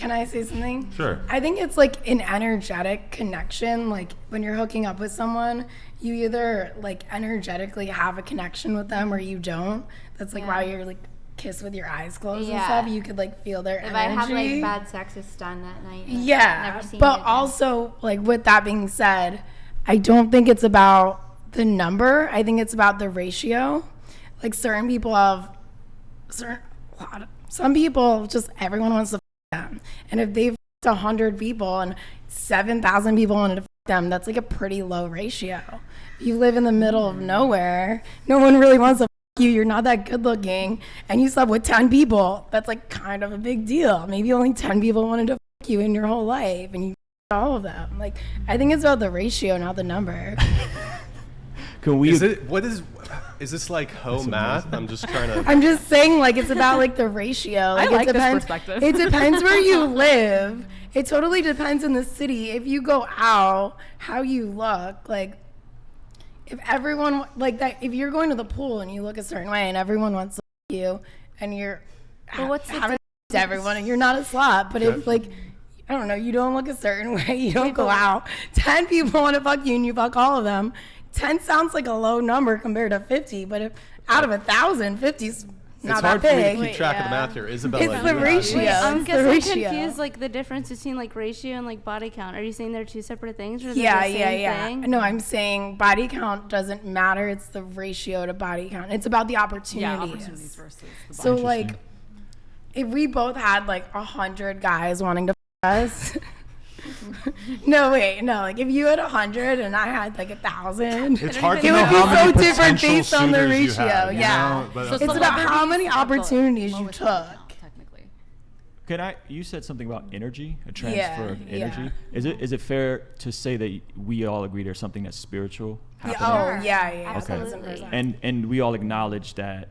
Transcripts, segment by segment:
Can I say something? Sure. I think it's like an energetic connection. Like when you're hooking up with someone, you either like energetically have a connection with them or you don't. That's like why you're like kiss with your eyes closed and stuff. You could like feel their energy. If I have like bad sex, it's done that night. Like, yeah, but also like with that being said, I don't think it's about the number. I think it's about the ratio. Like certain people have some people just everyone wants to f them, and if they've 100 people and 7,000 people wanted to f them, that's like a pretty low ratio. If you live in the middle of nowhere, no one really wants to f you. You're not that good looking, and you slept with 10 people. That's like kind of a big deal. Maybe only 10 people wanted to f you in your whole life, and you f all of them. Like I think it's about the ratio, not the number. Can we? Is this like home math? I'm just trying to. I'm just saying, like, it's about like the ratio. Like, I like it depends, this perspective. It depends where you live. It totally depends in the city. If you go out, how you look. Like, if everyone like that, if you're going to the pool and you look a certain way, and everyone wants to you, and you're having to everyone, and you're not a slut. But if like, I don't know, you don't look a certain way, you don't go out. 10 people want to fuck you, and you fuck all of them. 10 sounds like a low number compared to 50, but if out of 1,000, 50's not that big. It's hard for me to keep track of the math here. Isabella, it's the ratio. Wait, I'm it's the ratio. confused, like the difference between like ratio and like body count. Are you saying they're two separate things, or Yeah. thing? No, I'm saying body count doesn't matter. It's the ratio to body count. It's about the opportunities. Yeah, opportunities versus the body. So like, if we both had like 100 guys wanting to f us. No, like if you had 100 and I had like 1,000, It's hard to it know would be how many so different potential based on the suitors you ratio. have, you Yeah, know? But- So it's about how many celebrities opportunities have the you lowest took. body count, technically. You said something about energy, a transfer of energy. Yeah. Is it fair to say that we all agree there's something that's spiritual happening? Oh yeah, Absolutely. 1,000%. And we all acknowledge that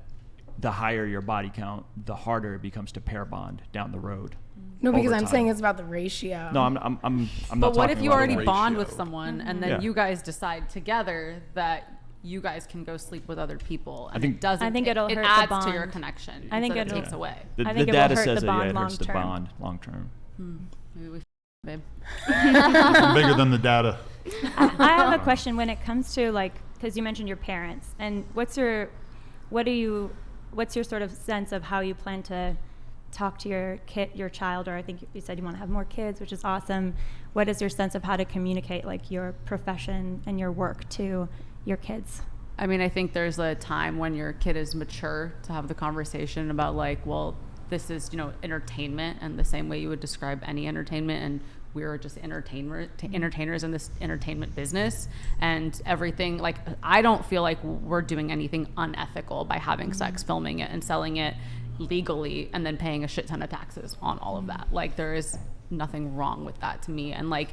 the higher your body count, the harder it becomes to pair bond down the road. No, because over I'm time. saying it's about the ratio. No, I'm not But what if talking you about already the bond ratio. with someone and then Yeah. you guys decide together that you guys can go sleep with other people, and think- it doesn't. I think it'll it hurt the adds to your bond. connection. I think instead it it'll- takes away. The I think it will data hurt says the that bond it hurts the long-term. bond long term. Maybe we babe. I'm bigger than the data. I have a question when it comes to like, because you mentioned your parents, and what's your sort of sense of how you plan to talk to your child, or I think you said you want to have more kids, which is awesome. What is your sense of how to communicate like your profession and your work to your kids? I mean, I think there's a time when your kid is mature to have the conversation about like, well, this is, entertainment, and the same way you would describe any entertainment, and we're just entertainers in this entertainment business, and everything, like, I don't feel like we're doing anything unethical by having sex, filming it, and selling it legally, and then paying a shit ton of taxes on all of that. Like, there is nothing wrong with that to me. And like,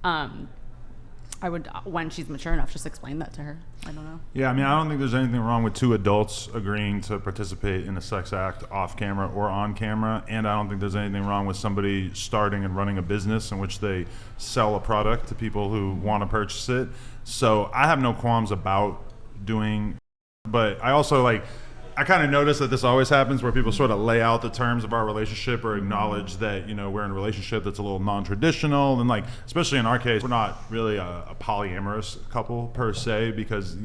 I would, when she's mature enough, just explain that to her. I don't know. Yeah, I mean, I don't think there's anything wrong with two adults agreeing to participate in a sex act off camera or on camera, and I don't think there's anything wrong with somebody starting and running a business in which they sell a product to people who want to purchase it. So I have no qualms about doing, but I also I kind of notice that this always happens where people sort of lay out the terms of our relationship or acknowledge that, we're in a relationship that's a little non-traditional. And especially in our case, we're not really a polyamorous couple per se, because,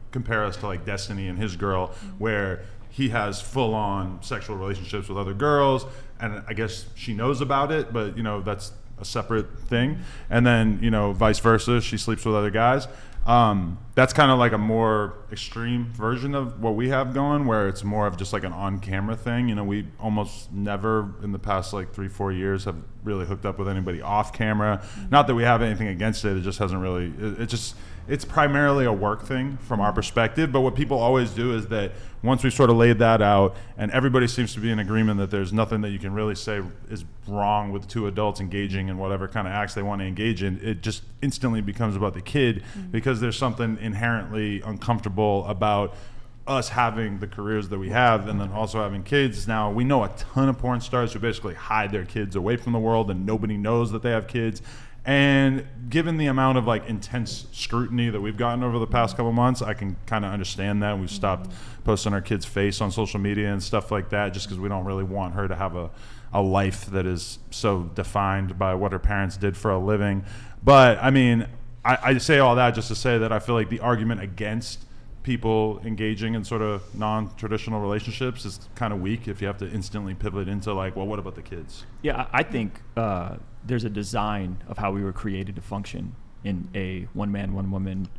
compare us to Destiny and his girl, where he has full-on sexual relationships with other girls. And I guess she knows about it, but, that's a separate thing. And then, vice versa, she sleeps with other guys. That's kind of like a more extreme version of what we have going, where it's more of just like an on-camera thing. We almost never in the past 3-4 years have really hooked up with anybody off camera. Not that we have anything against it. It just hasn't really, it's primarily a work thing from our perspective. But what people always do is that once we've sort of laid that out and everybody seems to be in agreement that there's nothing that you can really say is wrong with two adults engaging in whatever kind of acts they want to engage in, it just instantly becomes about the kid, because there's something inherently uncomfortable about us having the careers that we have and then also having kids. Now, we know a ton of porn stars who basically hide their kids away from the world and nobody knows that they have kids. And given the amount of intense scrutiny that we've gotten over the past couple months, I can kind of understand that. We've stopped posting our kid's face on social media and stuff like that, just because we don't really want her to have a a life that is so defined by what her parents did for a living. But I mean, I say all that just to say that I feel like the argument against people engaging in sort of non-traditional relationships is kind of weak if you have to instantly pivot into like, well, what about the kids? Yeah, I think there's a design of how we were created to function in a one man, one woman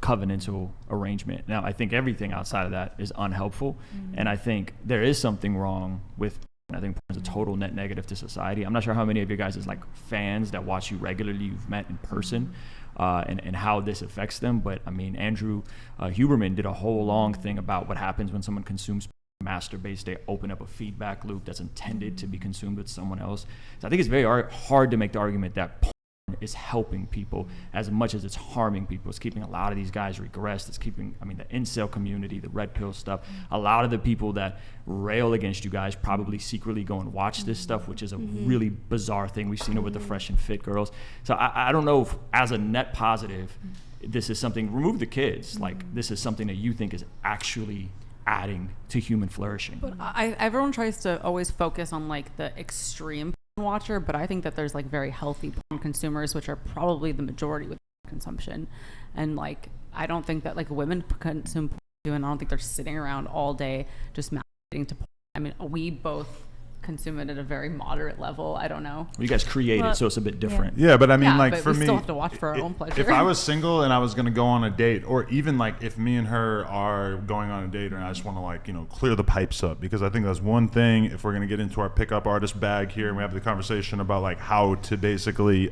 covenantal arrangement. Now, I think everything outside of that is unhelpful, and I think there is something wrong with. I think porn is a total net negative to society. I'm not sure how many of you guys is like fans that watch you regularly, you've met in person, and how this affects them. But I mean, Andrew Huberman did a whole long thing about what happens when someone consumes masturbates. They open up a feedback loop that's intended to be consumed with someone else. So I think it's very hard to make the argument that porn is helping people as much as it's harming people. It's keeping a lot of these guys regressed. It's keeping, I mean, the incel community, the red pill stuff. A lot of the people that rail against you guys probably secretly go and watch this stuff, which is a really bizarre thing. We've seen it with the fresh and fit girls. So I don't know if, as a net positive, this is something, remove the kids, like this is something that you think is actually adding to human flourishing. But everyone tries to always focus on like the extreme watcher, but I think that there's like very healthy porn consumers, which are probably the majority with consumption. And like, I don't think that like women consume porn too, and I don't think they're sitting around all day just masturbating to porn. I mean, we both consume it at a very moderate level. I don't know. Well, you guys create it, so it's a bit different. Yeah, but I mean, Yeah, like but for we me, still have to watch for our own pleasure. If I was single and I was going to go on a date, or even like if me and her are going on a date and I just want to like, you know, clear the pipes up, because I think that's one thing. If we're going to get into our pickup artist bag here and we have the conversation about like how to basically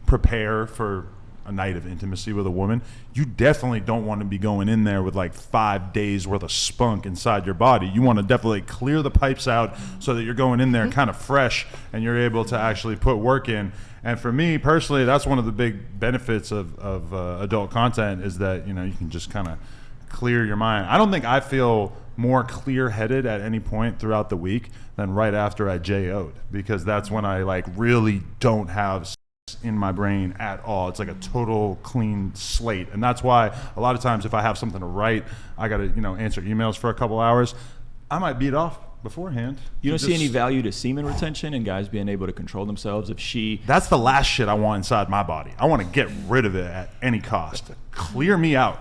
prepare for a night of intimacy with a woman, you definitely don't want to be going in there with like 5 days worth of spunk inside your body. You want to definitely clear the pipes out so that you're going in there kind of fresh and you're able to actually put work in. And for me personally, that's one of the big benefits of adult content, is that, you know, you can just kind of clear your mind. I don't think I feel more clear-headed at any point throughout the week than right after I J.O.'d, because that's when I like really don't have in my brain at all. It's like a total clean slate, and that's why a lot of times if I have something to write, I gotta, you know, answer emails for a couple hours, I might beat off beforehand. You don't see any value to semen retention and guys being able to control themselves? That's the last shit I want inside my body. I want to get rid of it at any cost. Clear me out.